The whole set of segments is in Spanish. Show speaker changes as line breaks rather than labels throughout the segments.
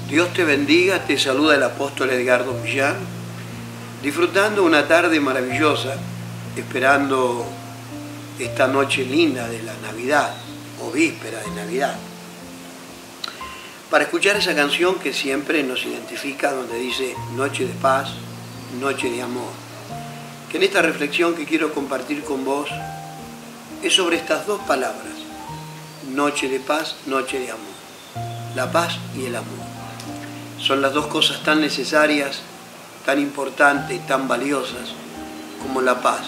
Dios te bendiga, te saluda el apóstol Edgardo Millán, disfrutando una tarde maravillosa, esperando esta noche linda de la Navidad, o víspera de Navidad, para escuchar esa canción que siempre nos identifica, donde dice noche de paz, noche de amor. Que en esta reflexión que quiero compartir con vos es sobre estas dos palabras, noche de paz, noche de amor. La paz y el amor. Son las dos cosas tan necesarias, tan importantes y tan valiosas como la paz.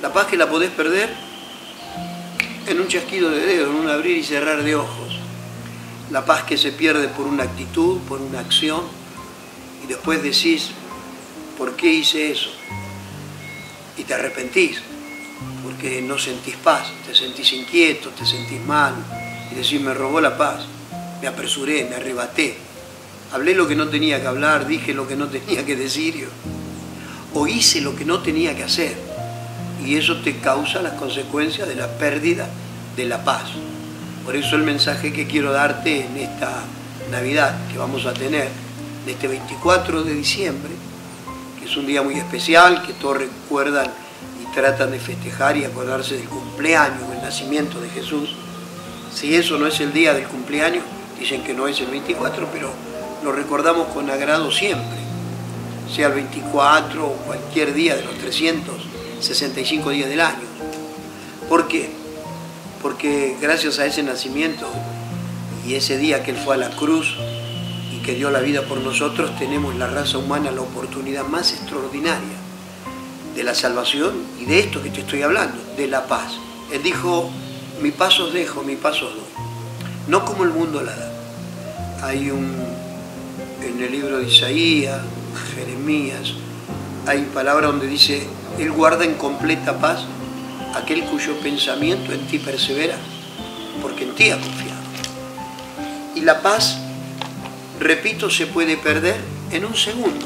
La paz que la podés perder en un chasquido de dedos, en un abrir y cerrar de ojos. La paz que se pierde por una actitud, por una acción, y después decís, ¿por qué hice eso? Y te arrepentís, porque no sentís paz, te sentís inquieto, te sentís mal, y decís, me robó la paz, me apresuré, me arrebaté, hablé lo que no tenía que hablar, dije lo que no tenía que decir, o hice lo que no tenía que hacer, y eso te causa las consecuencias de la pérdida de la paz. Por eso el mensaje que quiero darte en esta Navidad que vamos a tener, de este 24 de diciembre, que es un día muy especial, que todos recuerdan y tratan de festejar y acordarse del cumpleaños, del nacimiento de Jesús. Si eso no es el día del cumpleaños, dicen que no es el 24, pero lo recordamos con agrado siempre, sea el 24 o cualquier día de los 365 días del año. ¿Por qué? Porque gracias a ese nacimiento y ese día que Él fue a la cruz y que dio la vida por nosotros, tenemos la raza humana la oportunidad más extraordinaria de la salvación y de esto que te estoy hablando, de la paz. Él dijo, mi paz os dejo, mi paz os doy, no como el mundo la da. Hay en el libro de Isaías, Jeremías, hay palabras donde dice, Él guarda en completa paz aquel cuyo pensamiento en ti persevera, porque en ti ha confiado. Y la paz, repito, se puede perder en un segundo.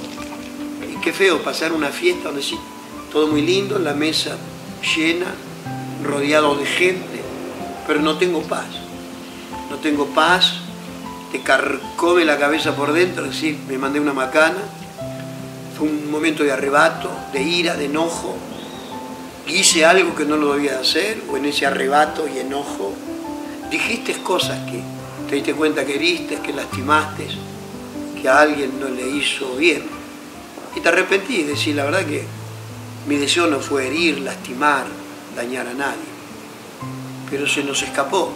Y qué feo pasar una fiesta donde sí, todo muy lindo, la mesa llena, rodeado de gente, pero no tengo paz. No tengo paz, te carcome la cabeza por dentro, es decir, me mandé una macana, fue un momento de arrebato, de ira, de enojo, hice algo que no lo debía hacer, o en ese arrebato y enojo, dijiste cosas que te diste cuenta que heriste, que lastimaste, que a alguien no le hizo bien. Y te arrepentí, y decís, la verdad que mi deseo no fue herir, lastimar, dañar a nadie. Pero se nos escapó.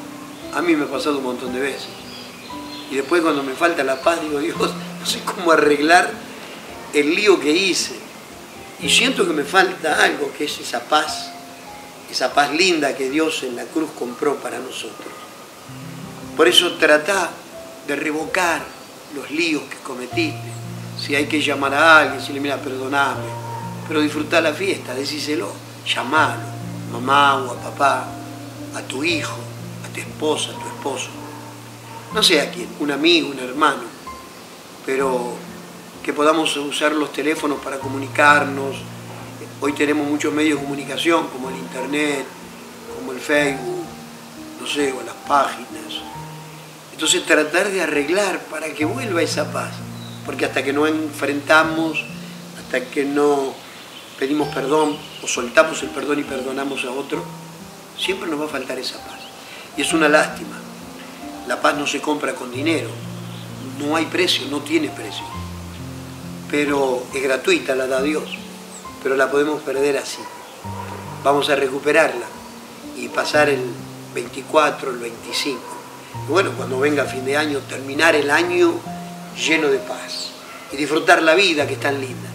A mí me ha pasado un montón de veces. Y después cuando me falta la paz, digo, Dios, no sé cómo arreglar el lío que hice. Y siento que me falta algo, que es esa paz linda que Dios en la cruz compró para nosotros. Por eso tratá de revocar los líos que cometiste. Si hay que llamar a alguien, decirle, mira, perdoname, pero disfrutá la fiesta, decíselo, llamalo, mamá o a papá, a tu hijo, a tu esposa, a tu esposo. No sé a quién, un amigo, un hermano, pero que podamos usar los teléfonos para comunicarnos. Hoy tenemos muchos medios de comunicación, como el internet, como el Facebook, no sé, o las páginas. Entonces tratar de arreglar para que vuelva esa paz, porque hasta que no enfrentamos, hasta que no pedimos perdón, o soltamos el perdón y perdonamos a otro, siempre nos va a faltar esa paz. Y es una lástima. La paz no se compra con dinero, no hay precio, no tiene precio. Pero es gratuita, la da Dios, pero la podemos perder así. Vamos a recuperarla y pasar el 24, el 25. Y bueno, cuando venga fin de año, terminar el año lleno de paz y disfrutar la vida que es tan linda.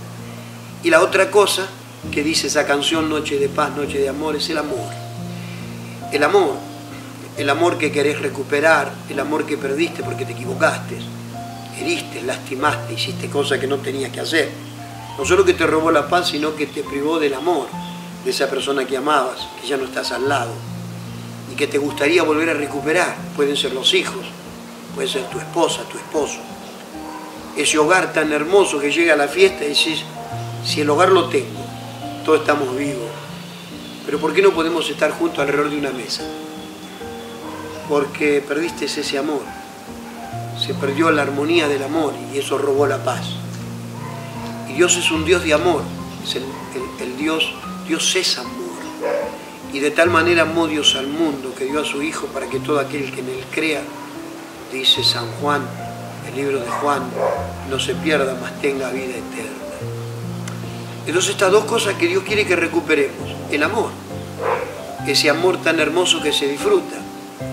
Y la otra cosa que dice esa canción, Noche de Paz, Noche de Amor, es el amor. El amor que querés recuperar, el amor que perdiste porque te equivocaste. Heriste, lastimaste, hiciste cosas que no tenías que hacer. No solo que te robó la paz, sino que te privó del amor de esa persona que amabas, que ya no estás al lado y que te gustaría volver a recuperar. Pueden ser los hijos, puede ser tu esposa, tu esposo. Ese hogar tan hermoso que llega a la fiesta y decís, si el hogar lo tengo, todos estamos vivos, pero ¿por qué no podemos estar juntos alrededor de una mesa? Porque perdiste ese amor. se perdió la armonía del amor y eso robó la paz. Y Dios es un Dios de amor, es el Dios es amor. Y de tal manera amó Dios al mundo que dio a su Hijo para que todo aquel que en Él crea, dice San Juan, el libro de Juan, no se pierda, mas tenga vida eterna. Entonces estas dos cosas que Dios quiere que recuperemos, el amor, ese amor tan hermoso que se disfruta,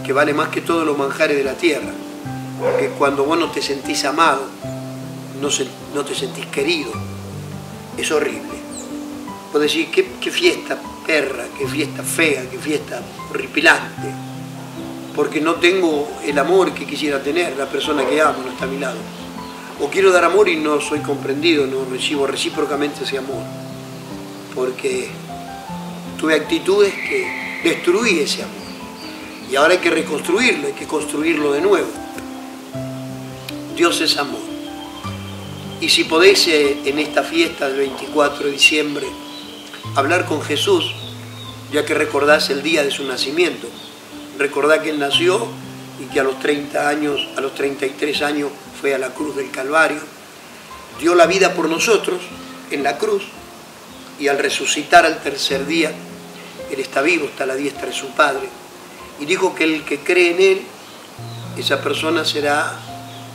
que vale más que todos los manjares de la tierra, porque cuando vos no te sentís amado, no te sentís querido, es horrible. Vos decís, qué fiesta perra, qué fiesta fea, qué fiesta horripilante, porque no tengo el amor que quisiera tener, la persona que amo no está a mi lado. O quiero dar amor y no soy comprendido, no recibo recíprocamente ese amor, porque tuve actitudes que destruí ese amor. Y ahora hay que reconstruirlo, hay que construirlo de nuevo. Dios es amor. Y si podéis en esta fiesta del 24 de diciembre hablar con Jesús, ya que recordás el día de su nacimiento, recordá que Él nació y que a los 30 años, a los 33 años fue a la cruz del Calvario, dio la vida por nosotros en la cruz y al resucitar al tercer día, Él está vivo, está a la diestra de su Padre, y dijo que el que cree en Él, esa persona será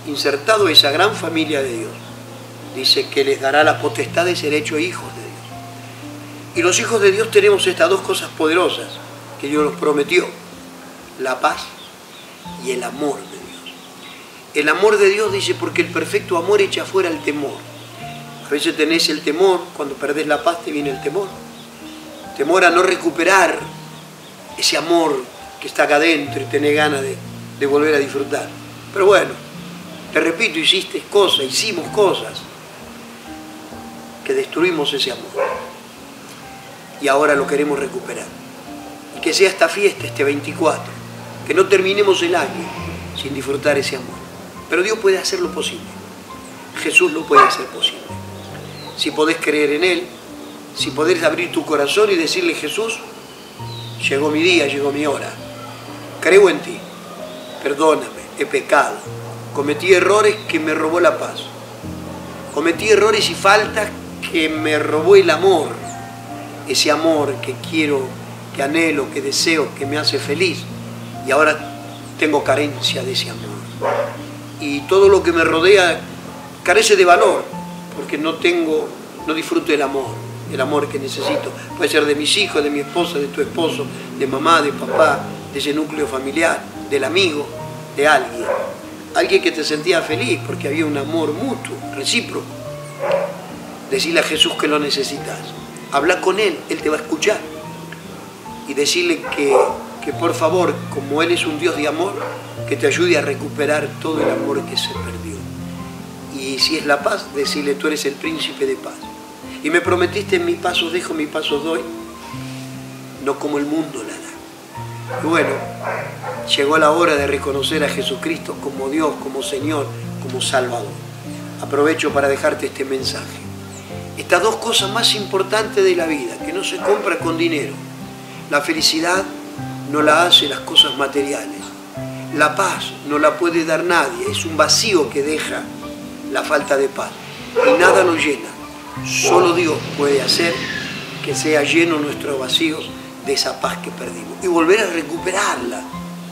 insertado en esa gran familia de Dios. Dice que les dará la potestad de ser hechos hijos de Dios. Y los hijos de Dios tenemos estas dos cosas poderosas que Dios nos prometió: la paz y el amor de Dios. El amor de Dios, dice, porque el perfecto amor echa fuera el temor. A veces tenés el temor, cuando perdés la paz te viene el temor. Temor a no recuperar ese amor que está acá adentro y tenés ganas de volver a disfrutar. Pero bueno, te repito, hicimos cosas que destruimos ese amor. Y ahora lo queremos recuperar. Y que sea esta fiesta, este 24, que no terminemos el año sin disfrutar ese amor. Pero Dios puede hacerlo posible. Jesús lo puede hacer posible. Si podés creer en Él, si podés abrir tu corazón y decirle: Jesús, llegó mi día, llegó mi hora. Creo en ti. Perdóname, he pecado. Cometí errores que me robó la paz. Cometí errores y faltas que me robó el amor. Ese amor que quiero, que anhelo, que deseo, que me hace feliz. Y ahora tengo carencia de ese amor. Y todo lo que me rodea carece de valor, porque no disfruto del amor que necesito. Puede ser de mis hijos, de mi esposa, de tu esposo, de mamá, de papá, de ese núcleo familiar, del amigo, de alguien. Alguien que te sentía feliz porque había un amor mutuo, recíproco. Decirle a Jesús que lo necesitas. Habla con Él, Él te va a escuchar. Y decirle que por favor, como Él es un Dios de amor, que te ayude a recuperar todo el amor que se perdió. Y si es la paz, decirle: tú eres el príncipe de paz. Y me prometiste: en mi paso dejo, mi paso doy, no como el mundo la da. Y bueno, llegó la hora de reconocer a Jesucristo como Dios, como Señor, como Salvador. Aprovecho para dejarte este mensaje. Estas dos cosas más importantes de la vida, que no se compra con dinero. La felicidad no la hace las cosas materiales. La paz no la puede dar nadie, es un vacío que deja la falta de paz. Y nada lo llena. Solo Dios puede hacer que sea lleno nuestros vacíos de esa paz que perdimos. Y volver a recuperarla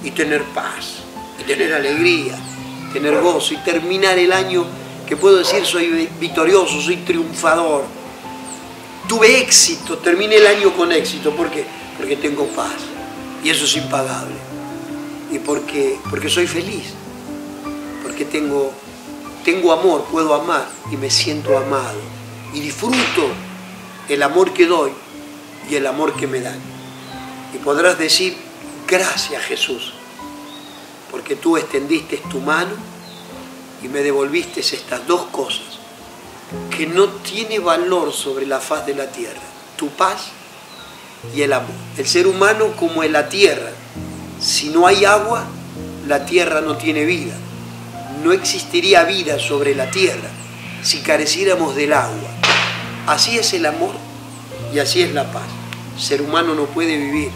y tener paz, y tener alegría, tener gozo y terminar el año que puedo decir: soy victorioso, soy triunfador. Tuve éxito, terminé el año con éxito. ¿Por qué? Porque tengo paz. Y eso es impagable. Y porque soy feliz. Porque tengo amor, puedo amar y me siento amado. Y disfruto el amor que doy y el amor que me dan. Y podrás decir: gracias, Jesús, porque tú extendiste tu mano y me devolviste estas dos cosas que no tiene valor sobre la faz de la tierra: tu paz y el amor. El ser humano como en la tierra, si no hay agua, la tierra no tiene vida. No existiría vida sobre la tierra si careciéramos del agua. Así es el amor y así es la paz. El ser humano no puede vivir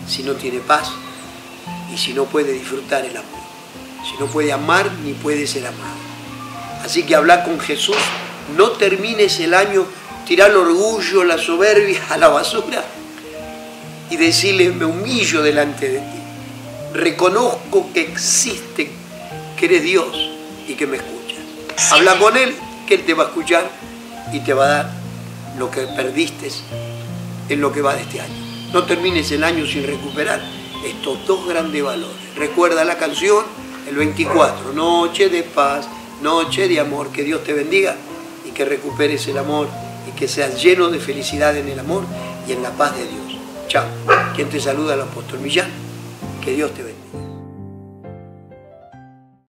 si no tiene paz y si no puede disfrutar el amor. si no puede amar ni puede ser amado. Así que habla con Jesús, no termines el año, tirar el orgullo, la soberbia a la basura y decirle, me humillo delante de ti. Reconozco que existe, que eres Dios y que me escuchas. Habla con Él, que Él te va a escuchar y te va a dar lo que perdiste en lo que va de este año. No termines el año sin recuperar estos dos grandes valores. Recuerda la canción, el 24, noche de paz, noche de amor. Que Dios te bendiga y que recuperes el amor y que seas lleno de felicidad en el amor y en la paz de Dios. Chao. Quien te saluda, el apóstol Millán. Que Dios te bendiga.